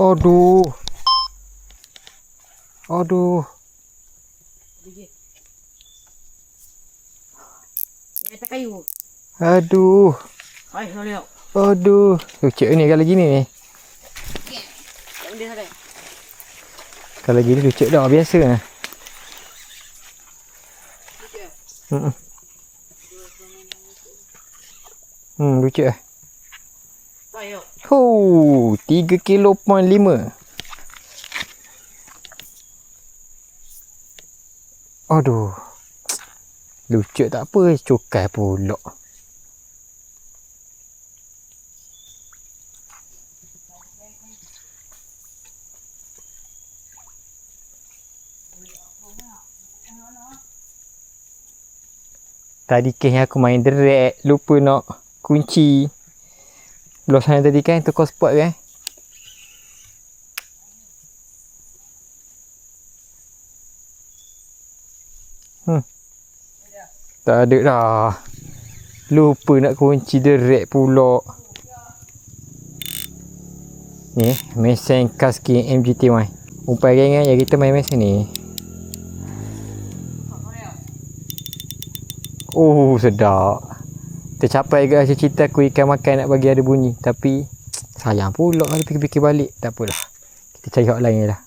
Aduh. Aduh. Atas kayu. Aduh. Hai, tolong. Aduh. Lucuk ni kalau gini ni. Tak boleh sangat. Kalau gini lucuk dah biasa lah. Lucuk lah. Ayo. 3 kilo point 5. Aduh. Lucuk tak apa, cukai pula. Tadi kes yang aku main direct, lupa nak kunci. Belah sana tadi kan, tukar spot kan. Tak ada dah. Lupa nak kunci direct pula. Ni, mesin Kasky MGT1. Umpai geng yang kita main mesin ni. Oh, sedap. Tercapai ke cita-cita aku ikan makan nak bagi ada bunyi. Tapi sayang pula kalau fikir-fikir balik. Tak apalah. Kita cari hak lain je lah.